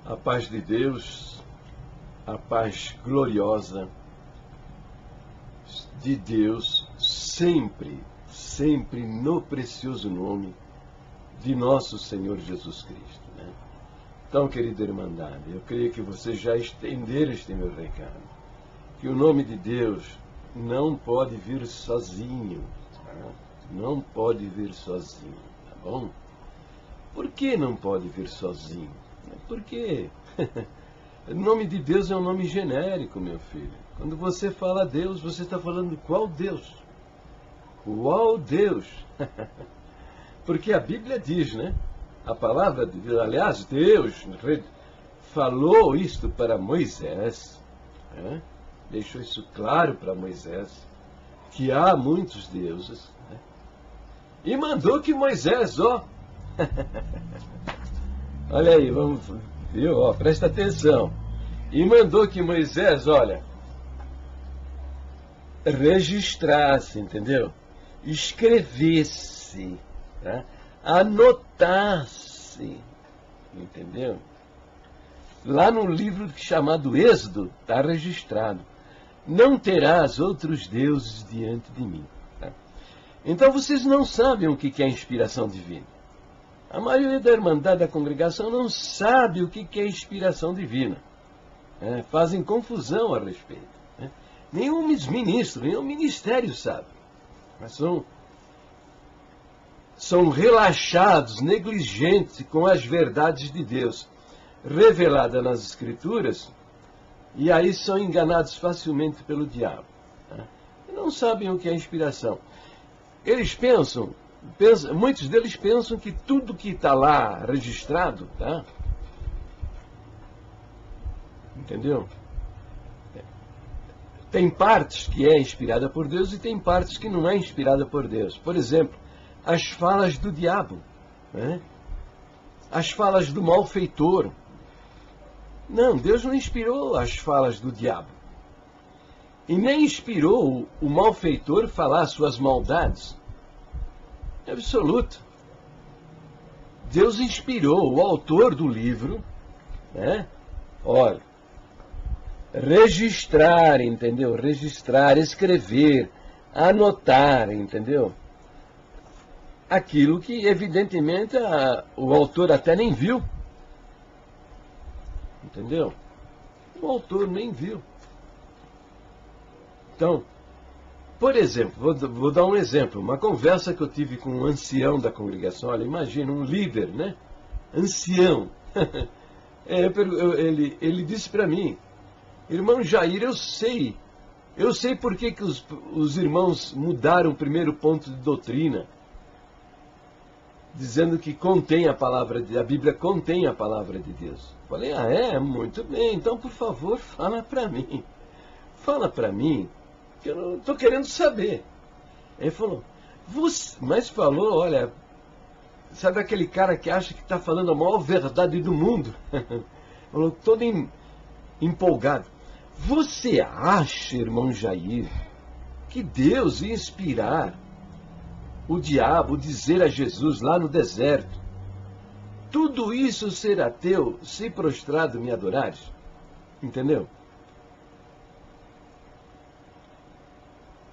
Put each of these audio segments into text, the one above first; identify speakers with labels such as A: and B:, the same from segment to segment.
A: A paz de Deus, a paz gloriosa de Deus, sempre, sempre no precioso nome de nosso Senhor Jesus Cristo, né? Então, querida irmandade, eu creio que vocês já estenderam este meu recado, que o nome de Deus não pode vir sozinho, tá? Não pode vir sozinho, tá bom? Por que não pode vir sozinho? Porque o nome de Deus é um nome genérico, meu filho. Quando você fala Deus, você está falando qual Deus? Qual Deus? Porque a Bíblia diz, né? A palavra de Deus, aliás, Deus falou isto para Moisés, né? Deixou isso claro para Moisés, que há muitos deuses, né? E mandou que Moisés, ó, olha aí, vamos, viu? Ó, presta atenção. E mandou que Moisés, olha, registrasse, entendeu? Escrevesse, tá? Anotasse, entendeu? Lá no livro chamado Êxodo, está registrado: não terás outros deuses diante de mim. Tá? Então vocês não sabem o que é inspiração divina. A maioria da irmandade da congregação não sabe o que é inspiração divina. Fazem confusão a respeito. Nenhum ministro, nenhum ministério sabe. Mas são relaxados, negligentes com as verdades de Deus reveladas nas Escrituras, e aí são enganados facilmente pelo diabo. E não sabem o que é inspiração. Eles pensam, muitos deles pensam que tudo que está lá registrado, tá? Entendeu? Tem partes que é inspirada por Deus e tem partes que não é inspirada por Deus. Por exemplo, as falas do diabo, né? As falas do malfeitor. Não, Deus não inspirou as falas do diabo. E nem inspirou o malfeitor falar suas maldades. É absoluto. Deus inspirou o autor do livro, né? Olha, registrar, entendeu? Registrar, escrever, anotar, entendeu? Aquilo que, evidentemente, o autor até nem viu. Entendeu? O autor nem viu. Então, por exemplo, vou dar um exemplo. Uma conversa que eu tive com um ancião da congregação. Olha, imagina, um líder, né? Ancião. Ele disse para mim: irmão Jair, eu sei por que os irmãos mudaram o primeiro ponto de doutrina, dizendo que contém a Bíblia contém a palavra de Deus. Falei: muito bem, então por favor fala para mim, que eu não estou querendo saber. Ele falou: mas falou, olha, sabe aquele cara que acha que está falando a maior verdade do mundo? Falou todo empolgado: você acha, irmão Jair, que Deus ia inspirar o diabo dizer a Jesus lá no deserto: tudo isso será teu, se prostrado me adorares? Entendeu?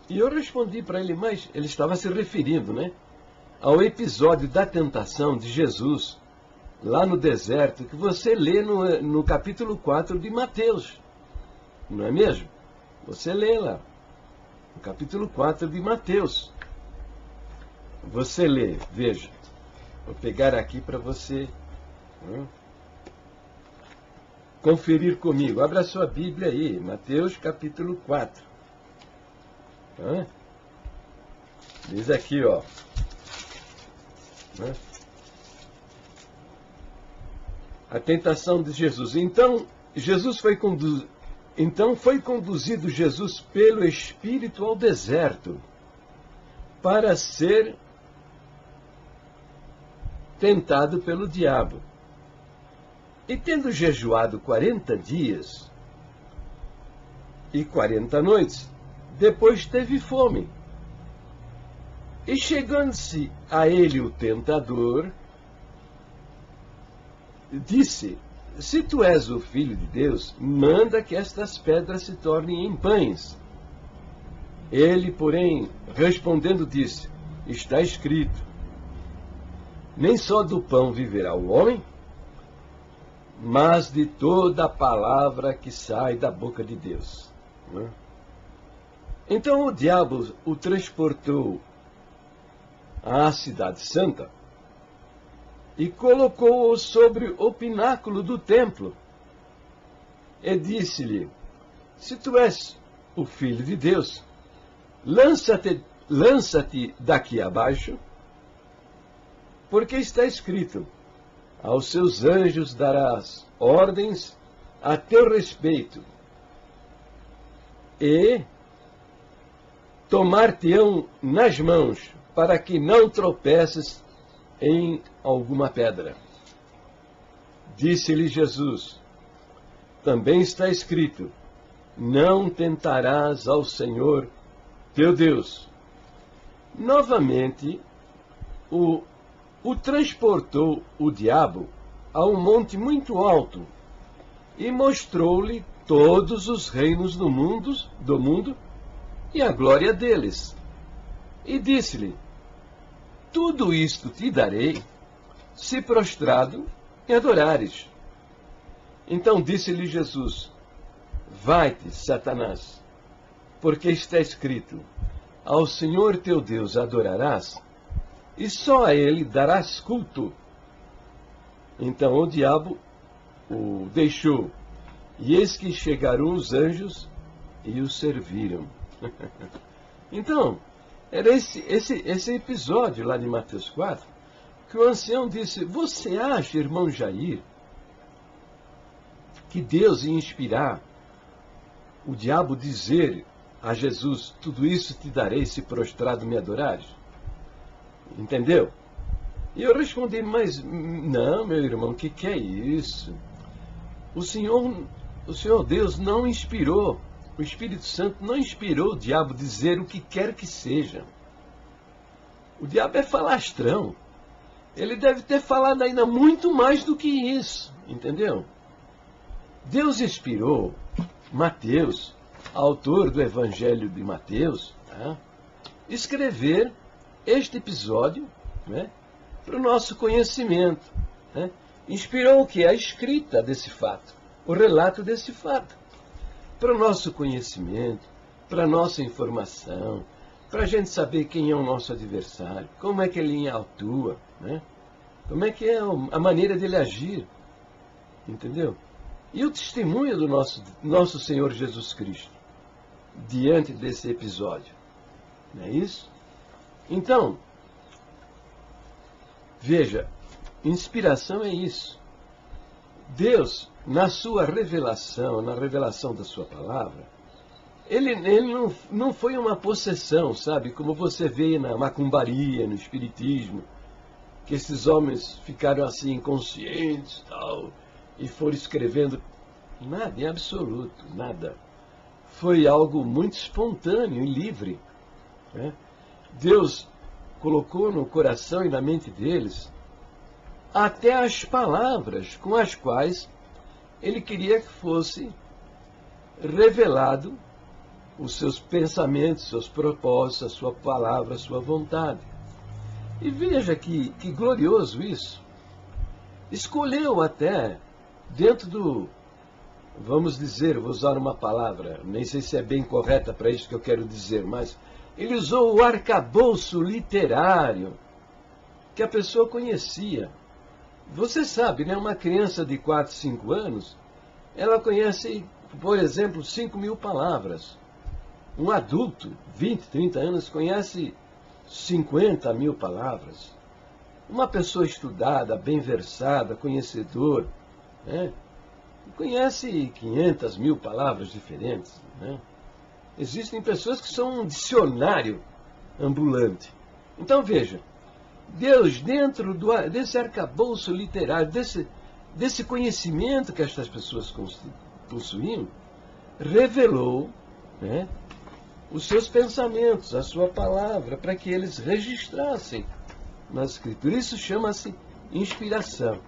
A: E eu respondi para ele, mas ele estava se referindo, né, ao episódio da tentação de Jesus lá no deserto, que você lê no capítulo 4 de Mateus. Não é mesmo? Você lê lá, no capítulo 4 de Mateus. Você lê, veja. Vou pegar aqui para você conferir comigo. Abra sua Bíblia aí, Mateus capítulo 4. Diz aqui, ó. A tentação de Jesus. Então foi conduzido Jesus pelo Espírito ao deserto para ser tentado pelo diabo. E tendo jejuado 40 dias e 40 noites, depois teve fome. E chegando-se a ele o tentador, disse: se tu és o Filho de Deus, manda que estas pedras se tornem em pães. Ele, porém, respondendo, disse: está escrito, nem só do pão viverá o homem, mas de toda a palavra que sai da boca de Deus. Então o diabo o transportou à cidade santa e colocou-o sobre o pináculo do templo e disse-lhe: se tu és o Filho de Deus, lança-te daqui abaixo, porque está escrito: aos seus anjos darás ordens a teu respeito, e tomar-te-ão nas mãos, para que não tropeces em alguma pedra. Disse-lhe Jesus: também está escrito: não tentarás ao Senhor teu Deus. Novamente, o transportou o diabo a um monte muito alto e mostrou-lhe todos os reinos do mundo e a glória deles. E disse-lhe: tudo isto te darei, se prostrado me adorares. Então disse-lhe Jesus: vai-te, Satanás, porque está escrito: ao Senhor teu Deus adorarás, e só a ele darás culto. Então o diabo o deixou, e eis que chegaram os anjos e o serviram. Então, era esse episódio lá de Mateus 4, que o ancião disse: você acha, irmão Jair, que Deus ia inspirar o diabo dizer a Jesus: tudo isso te darei se prostrado me adorares? Entendeu? E eu respondi: mas não, meu irmão, o que é isso? O Senhor Deus não inspirou, o Espírito Santo não inspirou o diabo dizer o que quer que seja. O diabo é falastrão. Ele deve ter falado ainda muito mais do que isso, entendeu? Deus inspirou Mateus, autor do Evangelho de Mateus, escrever este episódio, para o nosso conhecimento. Inspirou o que? A escrita desse fato, o relato desse fato, para o nosso conhecimento, para a nossa informação, para a gente saber quem é o nosso adversário, como é que ele atua, como é que é a maneira dele agir, entendeu? E o testemunho do nosso Senhor Jesus Cristo diante desse episódio, não é isso? Então, veja, inspiração é isso. Deus, na sua revelação, na revelação da sua palavra, ele não foi uma possessão, sabe? Como você vê na macumbaria, no espiritismo, que esses homens ficaram assim inconscientes tal, e foram escrevendo. Nada, em absoluto, nada. Foi algo muito espontâneo e livre. Deus colocou no coração e na mente deles até as palavras com as quais ele queria que fosse revelado os seus pensamentos, seus propósitos, a sua palavra, a sua vontade. E veja que glorioso isso. Escolheu até, dentro do, vamos dizer, vou usar uma palavra, nem sei se é bem correta para isso que eu quero dizer, mas ele usou o arcabouço literário que a pessoa conhecia. Você sabe, né? Uma criança de 4, 5 anos, ela conhece, por exemplo, 5.000 palavras. Um adulto, 20, 30 anos, conhece 50.000 palavras. Uma pessoa estudada, bem versada, conhecedor, conhece 500.000 palavras diferentes. Existem pessoas que são um dicionário ambulante. Então, veja, Deus, dentro desse arcabouço literário, desse conhecimento que estas pessoas possuíam, revelou os seus pensamentos, a sua palavra, para que eles registrassem na Escritura. Isso chama-se inspiração.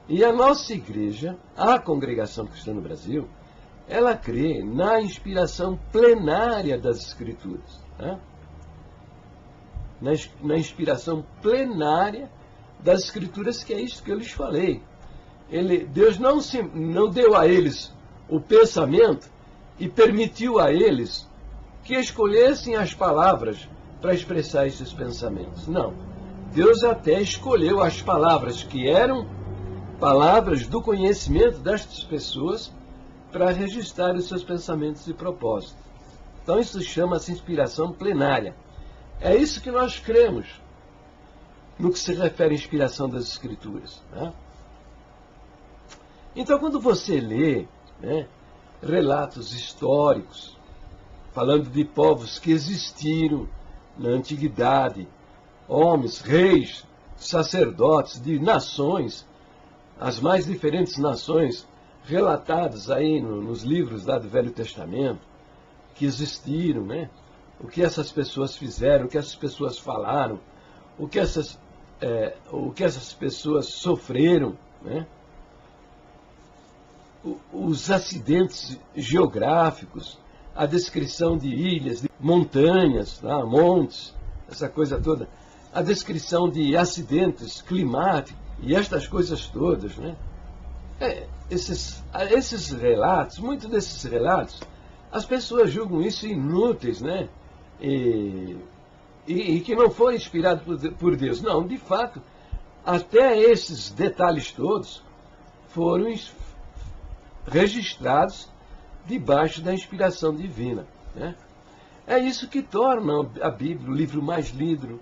A: E a nossa igreja, a Congregação Cristã no Brasil, ela crê na inspiração plenária das Escrituras. Né? Na inspiração plenária das Escrituras, que é isso que eu lhes falei. Deus não deu a eles o pensamento e permitiu a eles que escolhessem as palavras para expressar esses pensamentos. Não. Deus até escolheu as palavras que eram palavras do conhecimento destas pessoas para registrar os seus pensamentos e propósitos. Então isso chama-se inspiração plenária. É isso que nós cremos no que se refere à inspiração das Escrituras. Né? Então, quando você lê, né, relatos históricos, falando de povos que existiram na antiguidade, homens, reis, sacerdotes de nações, as mais diferentes nações relatadas aí nos livros lá do Velho Testamento, que existiram, né? O que essas pessoas fizeram, o que essas pessoas falaram, o que essas pessoas sofreram, né? Os acidentes geográficos, a descrição de ilhas, de montanhas, tá? Montes, essa coisa toda, a descrição de acidentes climáticos e estas coisas todas, né? Esses relatos, muitos desses relatos, as pessoas julgam isso inúteis, né? E que não foram inspirados por Deus. Não, de fato, até esses detalhes todos foram registrados debaixo da inspiração divina, né? É isso que torna a Bíblia o livro mais lido.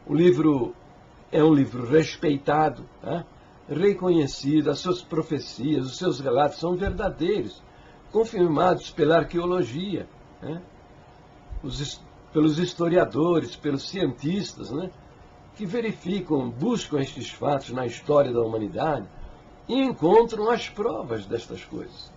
A: O livro é um livro respeitado, tá? Reconhecido, as suas profecias, os seus relatos são verdadeiros, confirmados pela arqueologia, né? Pelos historiadores, pelos cientistas, né? Que verificam, buscam estes fatos na história da humanidade e encontram as provas destas coisas.